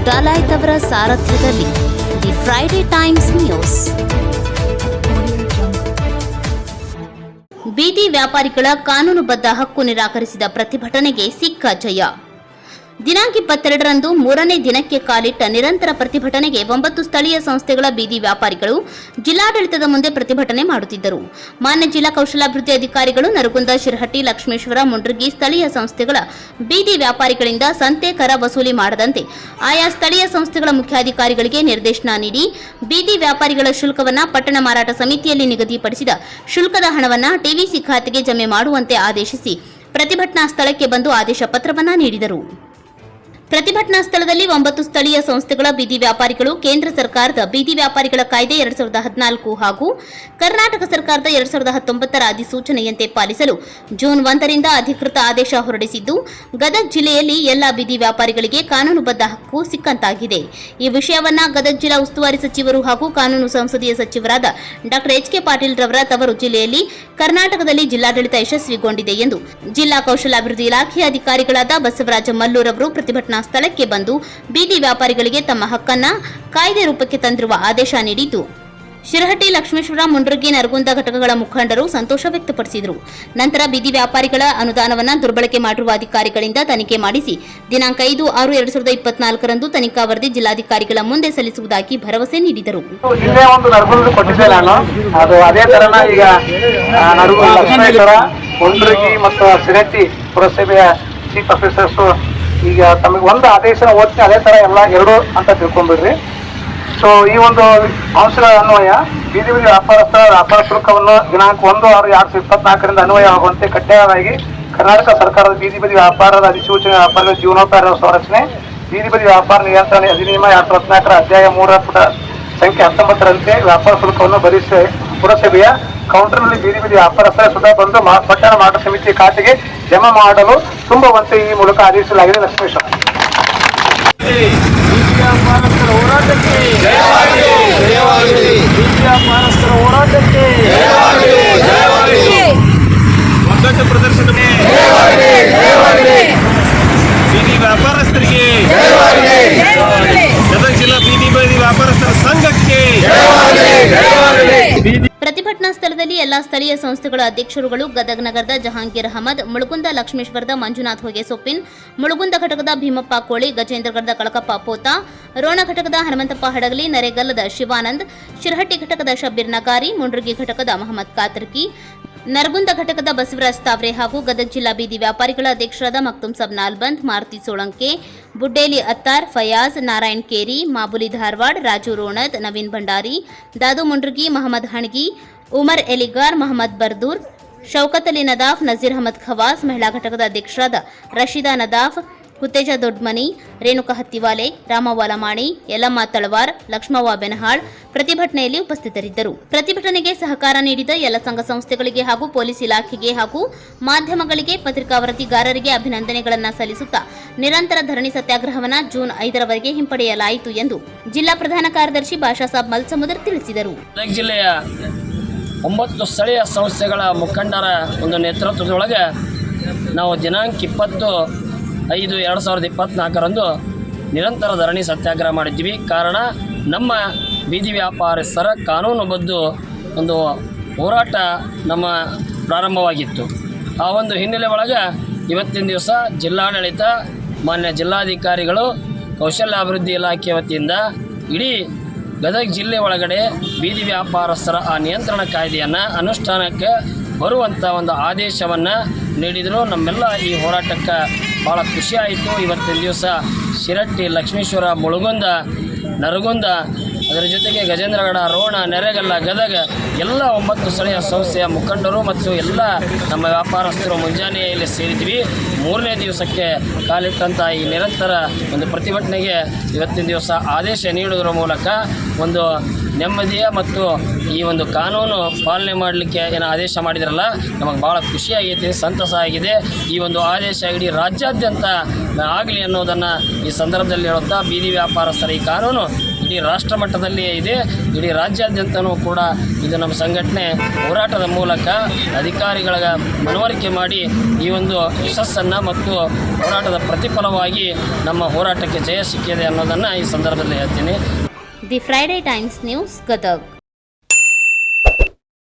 ಡಾಲಾಯ್ತ್ ಅವರ ಸಾರಥ್ಯದಲ್ಲಿ the Friday times news. ಬೀದಿ ವ್ಯಾಪಾರಿಗಳ ಕಾನೂನುಬದ್ಧ ಹಕ್ಕು ನಿರಾಕರಿಸಿದ ಪ್ರತಿಭಟನೆಗೆ ಸಿಕ್ಕ ಜಯ. ದಿನಾಂಕ 22ರಂದು 3ನೇ ದಿನಕ್ಕೆ ಕಾಲಿಟ್ಟ ನಿರಂತರ ಪ್ರತಿಭಟನೆಗೆ 9 ಸ್ಥಳೀಯ ಸಂಸ್ಥೆಗಳ ಬೀದಿ ವ್ಯಾಪಾರಿಗಳು ಜಿಲ್ಲಾಡಳಿತದ ಮುಂದೆ ಪ್ರತಿಭಟನೆ ಮಾಡುತ್ತಿದ್ದರು. ಮಾನ್ಯ ಜಿಲ್ಲಾ ಕೌಶಲಾಭಿವೃದ್ಧಿ ಅಧಿಕಾರಿಗಳು ನರಗುಂದ, ಶಿರಹಟ್ಟಿ, ಲಕ್ಷ್ಮೇಶ್ವರ, ಮುಂಡ್ರಗಿ ಸ್ಥಳೀಯ ಸಂಸ್ಥೆಗಳ ಬೀದಿ ವ್ಯಾಪಾರಿಗಳಿಂದ ಸಂತೆ ಕರ ವಸೂಲಿ ಮಾಡದಂತೆ ಆಯಾ ಸ್ಥಳೀಯ ಸಂಸ್ಥೆಗಳ ಮುಖ್ಯಾಧಿಕಾರಿಗಳಿಗೆ ನಿರ್ದೇಶನ ನೀಡಿ ಬೀದಿ ವ್ಯಾಪಾರಿಗಳ ಶುಲ್ಕವನ್ನು ಪಟ್ಟಣ ಮಾರಾಟ ಸಮಿತಿಯಲ್ಲಿ ನಿಗದಿಪಡಿಸಿದ ಶುಲ್ಕದ ಹಣವನ್ನು ಟಿವಿಸಿ ಖಾತೆಗೆ ಜಮೆ ಮಾಡುವಂತೆ ಆದೇಶಿಸಿ ಪ್ರತಿಭಟನಾ ಸ್ಥಳಕ್ಕೆ ಬಂದು ಆದೇಶ ಪತ್ರವನ್ನು ನೀಡಿದರು. ಪ್ರತಿಭಟನಾ ಸ್ಥಳದಲ್ಲಿ 9 ಸ್ಥಳೀಯ ಸಂಸ್ಥೆಗಳ ಬೀದಿ ವ್ಯಾಪಾರಿಗಳು ಕೇಂದ್ರ ಸರ್ಕಾರದ ಬೀದಿ ವ್ಯಾಪಾರಿಗಳ ಕಾಯ್ದೆ 2014 ಹಾಗೂ ಕರ್ನಾಟಕ ಸರ್ಕಾರದ 2019ರ ಅಧಿಸೂಚನೆಯಂತೆ ಪಾಲಿಸಲು ಜೂನ್ 1ರಿಂದ ಅಧಿಕೃತ ಆದೇಶ ಹೊರಡಿಸಿದ್ದು, ಗದಗ ಜಿಲ್ಲೆಯಲ್ಲಿ ಎಲ್ಲಾ ಬೀದಿ ವ್ಯಾಪಾರಿಗಳಿಗೆ ಕಾನೂನುಬದ್ಧ ಹಕ್ಕು ಸಿಕ್ಕಂತಾಗಿದೆ. ಈ ವಿಷಯವನ್ನ ಗದಗ ಜಿಲ್ಲಾ ಉಸ್ತುವಾರಿ ಸಚಿವರು ಹಾಗೂ ಕಾನೂನು ಸಂಸದೀಯ ಸಚಿವರಾದ ಡಾ ಎಚ್ ಕೆ ಪಾಟೀಲ್ ರವರ ತವರು ಜಿಲ್ಲೆಯಲ್ಲಿ ಕರ್ನಾಟಕದಲ್ಲಿ ಜಿಲ್ಲಾಡಳಿತ ಯಶಸ್ವಿಗೊಂಡಿದೆ ಎಂದು ಜಿಲ್ಲಾ ಕೌಶಲಾಭಿವೃದ್ಧಿ ಇಲಾಖೆಯ ಅಧಿಕಾರಿಗಳಾದ ಬಸವರಾಜ ಮಲ್ಲೂರ್ ಅವರು ಪ್ರತಿಭಟನಾ ಸ್ಥಳಕ್ಕೆ ಬಂದು ಬೀದಿ ವ್ಯಾಪಾರಿಗಳಿಗೆ ತಮ್ಮ ಹಕ್ಕನ್ನ ಕಾಯ್ದೆ ರೂಪಕ್ಕೆ ತಂದಿರುವ ಆದೇಶ ನೀಡಿದ್ದು, ಶಿರಹಟ್ಟಿ, ಲಕ್ಷ್ಮೇಶ್ವರ, ಮುಂಡ್ರಗಿ, ನರಗುಂದ ಘಟಕಗಳ ಮುಖಂಡರು ಸಂತೋಷ ವ್ಯಕ್ತಪಡಿಸಿದರು. ನಂತರ ಬೀದಿ ವ್ಯಾಪಾರಿಗಳ ಅನುದಾನವನ್ನು ದುರ್ಬಳಕೆ ಮಾಡಿರುವ ಅಧಿಕಾರಿಗಳಿಂದ ತನಿಖೆ ಮಾಡಿಸಿ ದಿನಾಂಕ 5/6/2024ರಂದು ತನಿಖಾ ವರದಿ ಜಿಲ್ಲಾಧಿಕಾರಿಗಳ ಮುಂದೆ ಸಲ್ಲಿಸುವುದಾಗಿ ಭರವಸೆ ನೀಡಿದರು. ಈಗ ತಮಗೆ ಒಂದು ಆದೇಶನ ಓದ್ತೀನಿ, ಅದೇ ಥರ ಎಲ್ಲ 2 ಅಂತ ತಿಳ್ಕೊಂಡ್ಬಿಡ್ರಿ. ಸೊ ಈ ಒಂದು ಅಂಶಗಳ ಅನ್ವಯ ಬೀದಿ ವ್ಯಾಪಾರಸ್ಥರ ವ್ಯಾಪಾರ ಶುಲ್ಕವನ್ನು ದಿನಾಂಕ 1/6/2024ರಿಂದ ಅನ್ವಯವಾಗುವಂತೆ ಕಡ್ಡಾಯವಾಗಿ ಕರ್ನಾಟಕ ಸರ್ಕಾರದ ಬೀದಿ ಬದಿ ವ್ಯಾಪಾರದ ಅಧಿಸೂಚನೆ ವ್ಯಾಪಾರದ ಜೀವನೋಪಾಯ ಸಂರಕ್ಷಣೆ ಬೀದಿ ಬದಿ ವ್ಯಾಪಾರ ನಿಯಂತ್ರಣ ಅಧಿನಿಯಮ 2014ರ ಅಧ್ಯಾಯ 3 ಪುಟ ಸಂಖ್ಯೆ 19ರಂತೆ ವ್ಯಾಪಾರ ಶುಲ್ಕವನ್ನು ಭರಿಸಿ ಪುರಸಭೆಯ ಕೌಂಟರ್ನಲ್ಲಿ ಬೀದಿ ಬದಿ ವ್ಯಾಪಾರಸ್ಥರ ಸುಧಾ ಬಂದು ಪಟ್ಟಣ ಮಾರಾಟ ಸಮಿತಿ ಖಾತೆಗೆ ಜಮಾ ಮಾಡಲು ತುಂಬುವಂತೆ ಈ ಮೂಲಕ ಆದೇಶಿಸಲಾಗಿದೆ. ಲಕ್ಷ್ಮೇಶ್ವರ ವ್ಯಾಪಾರಸ್ಥರ ಹೋರಾಟಕ್ಕೆ ವ್ಯಾಪಾರಸ್ಥರ ಹೋರಾಟಕ್ಕೆ ಒಗ್ಗಟ್ಟು ಪ್ರದರ್ಶನ ಬೀದಿ ವ್ಯಾಪಾರಸ್ಥರಿಗೆ ಗದಗ ಜಿಲ್ಲಾ ಬೀದಿ ಬದಿ ವ್ಯಾಪಾರಸ್ಥರ ಸಂಘಕ್ಕೆ ಪ್ರತಿಭಟನಾ ಸ್ಥಳದಲ್ಲಿ ಎಲ್ಲಾ ಸ್ಥಳೀಯ ಸಂಸ್ಥೆಗಳ ಅಧ್ಯಕ್ಷರುಗಳು ಗದಗ ನಗರದ ಜಹಾಂಗೀರ್ ಅಹಮದ್, ಮುಳಗುಂದ ಲಕ್ಷ್ಮೇಶ್ವರದ ಮಂಜುನಾಥ್ ಹೊಗೆಸೊಪ್ಪಿನ್, ಮುಳಗುಂದ ಘಟಕದ ಭೀಮಪ್ಪ ಕೋಳಿ, ಗಜೇಂದ್ರಗಢದ ಕಳಕಪ್ಪ ಪೋತ, ರೋಣ ಘಟಕದ ಹನುಮಂತಪ್ಪ ಹಡಗಲಿ, ನರೇಗಲ್ಲದ ಶಿವಾನಂದ್, ಶಿರಹಟ್ಟಿ ಘಟಕದ ಶಬ್ಬೀರ್ ನಗಾರಿ, ಮುಂಡ್ರಗಿ ಘಟಕದ ಮಹಮ್ಮದ್ ಕಾತರ್ಕಿ, ನರಗುಂದ ಘಟಕದ ಬಸವರಾಜ್ ತಾವ್ರೆ ಹಾಗೂ ಗದಗ ಜಿಲ್ಲಾ ಬೀದಿ ವ್ಯಾಪಾರಿಗಳ ಅಧ್ಯಕ್ಷರಾದ ಮಕ್ತುಮ್ ಸಬ್ ನಾಲ್ಬಂದ್, ಮಾರುತಿ ಸೋಳಂಕೆ, ಬುಡ್ಡೇಲಿ ಅತ್ತಾರ್, ಫಯಾಜ್, ನಾರಾಯಣ್ ಕೇರಿ, ಮಾಬುಲಿ ಧಾರವಾಡ್, ರಾಜು ರೋಣದ್, ನವೀನ್ ಭಂಡಾರಿ, ದಾದು ಮುಂಡ್ರಗಿ, ಮಹಮ್ಮದ್ ಹಣಗಿ, ಉಮರ್ ಎಲಿಗಾರ್, ಮಹಮ್ಮದ್ ಬರ್ದೂರ್, ಶೌಕತ್ ಅಲಿ ನದಾಫ್, ನಜೀರ್ ಅಹಮದ್ ಖವಾಸ್, ಮಹಿಳಾ ಘಟಕದ ಅಧ್ಯಕ್ಷರಾದ ರಶೀದಾ ನದಾಫ್, ಕುತ್ತೇಜ ದೊಡ್ಮನಿ, ರೇಣುಕಾ ಹತ್ತಿವಾಲೆ, ರಾಮವ್ವ ಲಮಾಣಿ, ಯಲ್ಲಮ್ಮ ತಳವಾರ್, ಲಕ್ಷ್ಮವ್ವ ಬೆನಹಾಳ್ ಪ್ರತಿಭಟನೆಯಲ್ಲಿ ಉಪಸ್ಥಿತರಿದ್ದರು. ಪ್ರತಿಭಟನೆಗೆ ಸಹಕಾರ ನೀಡಿದ ಎಲ್ಲ ಸಂಘ ಸಂಸ್ಥೆಗಳಿಗೆ ಹಾಗೂ ಪೊಲೀಸ್ ಇಲಾಖೆಗೆ ಹಾಗೂ ಮಾಧ್ಯಮಗಳಿಗೆ, ಪತ್ರಿಕಾ ವರದಿಗಾರರಿಗೆ ಅಭಿನಂದನೆಗಳನ್ನು ಸಲ್ಲಿಸುತ್ತಾ ನಿರಂತರ ಧರಣಿ ಸತ್ಯಾಗ್ರಹವನ್ನು ಜೂನ್ 5ರವರೆಗೆ ಹಿಂಪಡೆಯಲಾಯಿತು ಎಂದು ಜಿಲ್ಲಾ ಪ್ರಧಾನ ಕಾರ್ಯದರ್ಶಿ ಭಾಷಾಸಾಬ್ ಮಲ್ಸಮುದರ್ ತಿಳಿಸಿದರು. ಜಿಲ್ಲೆಯ 9 ಸ್ಥಳೀಯ ಸಂಸ್ಥೆಗಳ ಮುಖಂಡರ ಒಂದು ನೇತೃತ್ವದೊಳಗೆ ನಾವು ದಿನಾಂಕ 20/5/2024ರಂದು ನಿರಂತರ ಧರಣಿ ಸತ್ಯಾಗ್ರಹ ಮಾಡಿದ್ವಿ. ಕಾರಣ ನಮ್ಮ ಬೀದಿ ವ್ಯಾಪಾರಸ್ಥರ ಕಾನೂನುಬದ್ಧ ಒಂದು ಹೋರಾಟ ನಮ್ಮ ಪ್ರಾರಂಭವಾಗಿತ್ತು. ಆ ಒಂದು ಹಿನ್ನೆಲೆ ಒಳಗೆ ಇವತ್ತಿನ ದಿವಸ ಜಿಲ್ಲಾಡಳಿತ, ಮಾನ್ಯ ಜಿಲ್ಲಾಧಿಕಾರಿಗಳು, ಕೌಶಲ್ಯಾಭಿವೃದ್ಧಿ ಇಲಾಖೆ ವತಿಯಿಂದ ಇಡೀ ಗದಗ ಜಿಲ್ಲೆ ಒಳಗಡೆ ಬೀದಿ ವ್ಯಾಪಾರಸ್ಥರ ಆ ನಿಯಂತ್ರಣ ಕಾಯ್ದೆಯನ್ನು ಅನುಷ್ಠಾನಕ್ಕೆ ಬರುವಂಥ ಒಂದು ಆದೇಶವನ್ನು ನೀಡಿದರು. ನಮ್ಮೆಲ್ಲ ಈ ಹೋರಾಟಕ್ಕೆ ಭಾಳ ಖುಷಿಯಾಯಿತು. ಇವತ್ತಿನ ದಿವಸ ಶಿರಹಟ್ಟಿ, ಲಕ್ಷ್ಮೇಶ್ವರ, ಮುಳಗುಂದ, ನರಗುಂದ, ಅದರ ಜೊತೆಗೆ ಗಜೇಂದ್ರಗಢ, ರೋಣ, ನೆರೆಗಲ್ಲ, ಗದಗ ಎಲ್ಲ 9 ಸ್ಥಳೀಯ ಸಂಸ್ಥೆಯ ಮುಖಂಡರು ಮತ್ತು ಎಲ್ಲ ನಮ್ಮ ವ್ಯಾಪಾರಸ್ಥರು ಮುಂಜಾನೆ ಇಲ್ಲಿ ಸೇರಿದ್ವಿ. 3ನೇ ದಿವಸಕ್ಕೆ ಕಾಲಿಟ್ಟಂಥ ಈ ನಿರಂತರ ಒಂದು ಪ್ರತಿಭಟನೆಗೆ ಇವತ್ತಿನ ದಿವಸ ಆದೇಶ ನೀಡುವುದರ ಮೂಲಕ ಒಂದು ನೆಮ್ಮದಿಯ ಮತ್ತು ಈ ಒಂದು ಕಾನೂನು ಪಾಲನೆ ಮಾಡಲಿಕ್ಕೆ ಏನು ಆದೇಶ ಮಾಡಿದ್ರಲ್ಲ, ನಮಗೆ ಭಾಳ ಖುಷಿಯಾಗೈತೆ, ಸಂತಸ ಆಗಿದೆ. ಈ ಒಂದು ಆದೇಶ ಇಡೀ ರಾಜ್ಯಾದ್ಯಂತ ಆಗಲಿ ಅನ್ನೋದನ್ನು ಈ ಸಂದರ್ಭದಲ್ಲಿ ಹೇಳುತ್ತಾ, ಬೀದಿ ವ್ಯಾಪಾರಸ್ಥರ ಈ ಕಾನೂನು ಇಡೀ ರಾಷ್ಟ್ರ ಮಟ್ಟದಲ್ಲಿ ಇದೆ, ಇಡೀ ರಾಜ್ಯಾದ್ಯಂತನೂ ಕೂಡ ಇದು ನಮ್ಮ ಸಂಘಟನೆ ಹೋರಾಟದ ಮೂಲಕ ಅಧಿಕಾರಿಗಳ ಮನವರಿಕೆ ಮಾಡಿ ಈ ಒಂದು ಯಶಸ್ಸನ್ನು ಮತ್ತು ಹೋರಾಟದ ಪ್ರತಿಫಲವಾಗಿ ನಮ್ಮ ಹೋರಾಟಕ್ಕೆ ಜಯ ಸಿಕ್ಕಿದೆ ಅನ್ನೋದನ್ನು ಈ ಸಂದರ್ಭದಲ್ಲಿ ಹೇಳ್ತೀನಿ. The Friday times news Gadag.